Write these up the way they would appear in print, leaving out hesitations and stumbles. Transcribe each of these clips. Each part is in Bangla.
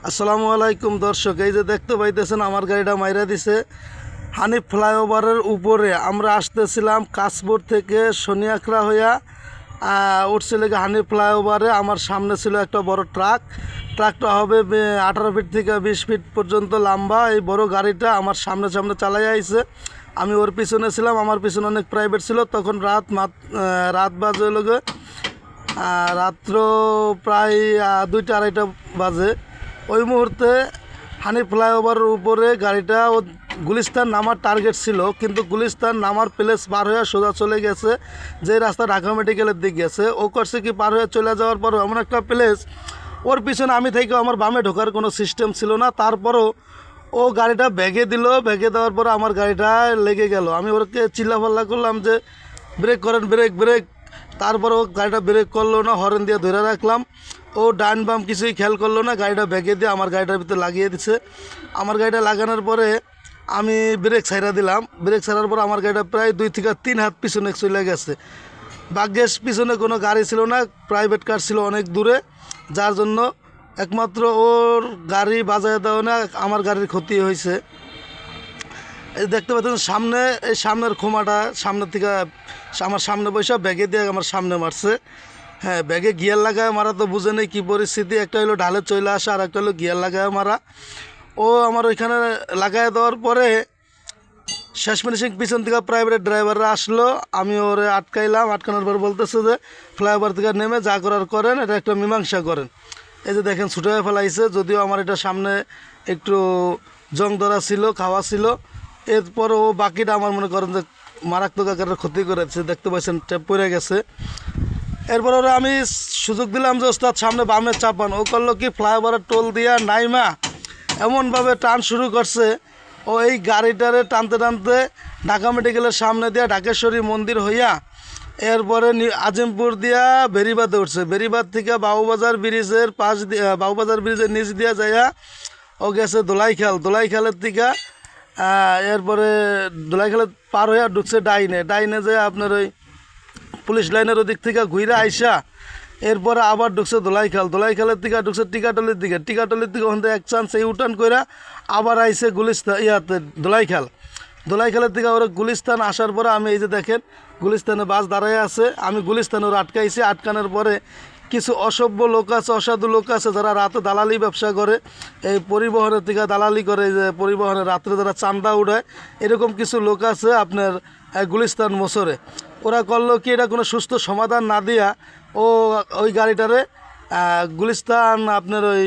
আসসালামু আলাইকুম দর্শক, এই যে দেখতে পাইতেছেন আমার গাড়িটা মাইরা দিছে হানিফ ফ্লাইওভারের উপরে। আমরা আসতেছিলাম কাশপুর থেকে শনিয়াখড়া হইয়া উঠছিল হানিফ ফ্লাইওভারে। আমার সামনে ছিল একটা বড় ট্রাকটা হবে 18 ফিট থেকে 20 ফিট পর্যন্ত লম্বা। এই বড় গাড়িটা আমার সামনে সামনে চালাই আইছে, আমি ওর পিছনে ছিলাম। আমার পিছনে অনেক প্রাইভেট ছিল। তখন রাত বাজে লোকে রাত্র প্রায় 2টা 2:30 বাজে। ওই মুহূর্তে হানিফ ফ্লাইওভারের উপরে গাড়িটা গুলিস্তান নামার টার্গেট ছিল, কিন্তু গুলিস্তান নামার প্লেস পার হয়ে সোজা চলে গেছে, যে রাস্তা ঢাকা মেডিকেলের দিক গেছে। ও করছে কি, পার হয়ে চলে যাওয়ার পরও এমন একটা প্লেস, ওর পিছনে আমি থেকে আমার বামে ঢোকার কোনো সিস্টেম ছিল না। তারপরও ও গাড়িটা ব্যাগে দিল, ব্যাগে দেওয়ার পরে আমার গাড়িটা লেগে গেল। আমি ওকে চিল্লাফাল্লা করলাম যে ব্রেক করেন, ব্রেক ব্রেক। তারপর ও গাড়িটা ব্রেক করলো না, হর্ন দিয়ে ধরে রাখলাম। ও ডান বাম কিছুই খেয়াল করলো না, গাড়িটা ব্যাগে দিয়ে আমার গাড়িটার ভিতরে লাগিয়ে দিছে। আমার গাড়িটা লাগানোর পরে আমি ব্রেক ছাইড়া দিলাম। ব্রেক ছাড়ার পর আমার গাড়িটা প্রায় 2 থেকে 3 হাত পিছনে চলে গেছে। ভাগ্যের পিছনে কোনো গাড়ি ছিল না, প্রাইভেট কার ছিল অনেক দূরে, যার জন্য একমাত্র ওর গাড়ি বাজায় দেওয়া না আমার গাড়ির ক্ষতি হয়েছে। এই দেখতে পাচ্ছেন সামনে, এই সামনের খোমাটা সামনের থেকে আমার সামনে বসে ব্যাগে দিয়ে আমার সামনে মারছে। হ্যাঁ, ব্যাগে গিয়ার লাগায় মারা তো বুঝে নেই কী পরিস্থিতি। একটা হলো ঢালে চলে আসা, আর একটা হলো গিয়ার লাগায় মারা। ও আমার ওইখানে লাগায় দেওয়ার পরে শেষ ফিনিশিং পিছন থেকে প্রাইভেট ড্রাইভাররা আসলো, আমি ওরে আটকাইলাম। আটকানোর পর বলতেছে যে ফ্লাইওভার থেকে নেমে যা করার করেন, এটা একটা মীমাংসা করেন। এই যে দেখেন ছুটে ফেলাইছে, যদিও আমার এটা সামনে একটু জং ধরা ছিল, খাওয়া ছিল। এরপর ও বাকিটা আমার মনে করেন যে মারাত্মক আকারের ক্ষতি করেছে, দেখতে পাচ্ছেন টেপ পড়ে গেছে। এরপর ওরা আমি সুযোগ দিলাম যে ওস্তাদ সামনে বামে চাপান। ও করলো কি, ফ্লাইওভারের টোল দিয়া নাইমা এমনভাবে টান শুরু করছে। ও এই গাড়িটারে টানতে টানতে ঢাকা মেডিকেলের সামনে দিয়া ঢাকেশ্বরী মন্দির হইয়া এরপরে আজিমপুর দিয়া বেরিবাদে উঠছে। বেরিবাদ থেকে বাবুবাজার ব্রিজের পাশ দিয়ে, বাবুবাজার ব্রিজের নিচ দিয়া যাইয়া ও গেছে দোলাইখালের থেকে। এরপরে দোলাইখালে পার হইয়া ঢুকছে ডাইনে যে আপনার ওই পুলিশ লাইনের ওদিক থেকে ঘুরে আইসা এরপরে আবার ঢুকছে দোলাইখালের থেকে ঢুকছে টিকাটলির দিকে ওখান থেকে এক চান্স এই উঠান কইরা আবার আইসে গুলিস্তান দোলাইখালের থেকে ওরা গুলিস্তান আসার পরে আমি এই যে দেখেন গুলিস্তানে বাস দাঁড়ায় আছে, আমি গুলিস্তানে ওরা আটকাইছি। আটকানোর পরে কিছু অসভ্য লোক আছে, অসাধু লোক আছে, যারা রাতে দালালি ব্যবসা করে, এই পরিবহনের থেকে দালালি করে, যে পরিবহনের রাত্রে যারা চান্দা উঠায়, এরকম কিছু লোক আছে আপনার গুলিস্তান মোচরে। ওরা করলো কি, এটা কোনো সুস্থ সমাধান না দিয়া ওই গাড়িটারে গুলিস্তান আপনার ওই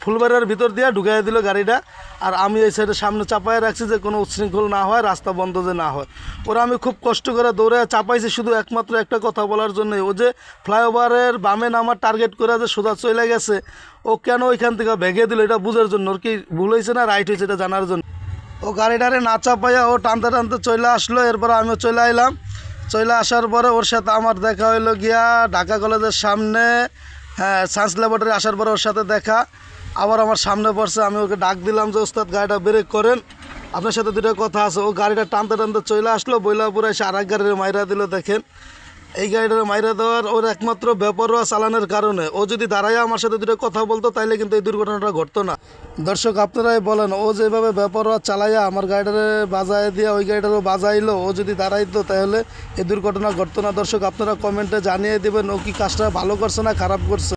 ফুলবাড়ির ভিতর দিয়ে ঢুকাই দিল গাড়িটা। আর আমি এই সাইডে সামনে চাপায় রাখছি যে কোনো উচ্ছৃঙ্খল না হয়, রাস্তা বন্ধ যে না হয়। ওরা আমি খুব কষ্ট করে দৌড়ে চাপাইছি শুধু একমাত্র একটা কথা বলার জন্যই, ও যে ফ্লাইওভারের বামে নামার টার্গেট করে যে সোজা চলে গেছে, ও কেন ওইখান থেকে ভেঙে দিল এটা বুঝার জন্য। ওর কি ভুল হয়েছে না রাইট হয়েছে এটা জানার জন্য। ও গাড়িটারে না চাপাইয়া ও টানতে টানতে চলে আসলো। এরপর আমিও চলে আইলাম। চলে আসার পরে ওর সাথে আমার দেখা হইলো গিয়া ঢাকা কলেজের সামনে, হ্যাঁ, সায়েন্স ল্যাবরেটরি আসার পরে ওর সাথে দেখা। আবার আমার সামনে পড়ছে, আমি ওকে ডাক দিলাম যে ওস্তাদ গাড়িটা ব্রেক করেন, আপনার সাথে দুটো কথা আছে। ও গাড়িটা টানতে টানতে চলে আসলো, বইলাপুরে এসে আর এক গাড়ির মাইরা দিল। দেখেন এই গাড়িটার মাইরা দেওয়ার ওর একমাত্র বেপরোয়া চালানোর কারণে। ও যদি দাঁড়াইয়া আমার সাথে দুটো কথা বলতো তাইলে কিন্তু এই দুর্ঘটনাটা ঘটতো না। দর্শক আপনারাই বলেন, ও যেভাবে বেপরোয়া চালাইয়া আমার গাড়িটারে বাজায় দিয়ে ওই গাড়িটারও বাজাইলো, ও যদি দাঁড়াইতো তাহলে এই দুর্ঘটনা ঘটতো না। দর্শক আপনারা কমেন্টে জানিয়ে দেবেন ও কি কাজটা ভালো করছে না খারাপ করছে।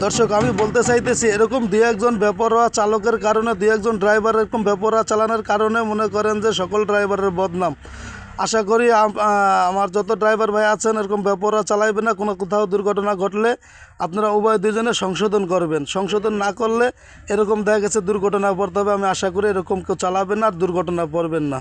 দর্শক আমি বলতে চাইতেছি, এরকম দুই একজন বেপরোয়া চালকের কারণে, দুই একজন ড্রাইভার এরকম বেপরোয়া চালানোর কারণে মনে করেন যে সকল ড্রাইভারের বদনাম। আশা করি আমার যত ড্রাইভার ভাই আছেন এরকম বেপরোয়া চালাইবেন না। কোনো কোথাও দুর্ঘটনা ঘটলে আপনারা উভয় দুজনে সংশোধন করবেন। সংশোধন না করলে এরকম দেখা গেছে দুর্ঘটনা পড়তে হবে। আমি আশা করি এরকম কেউ চালাবেন না আর দুর্ঘটনা পড়বেন না।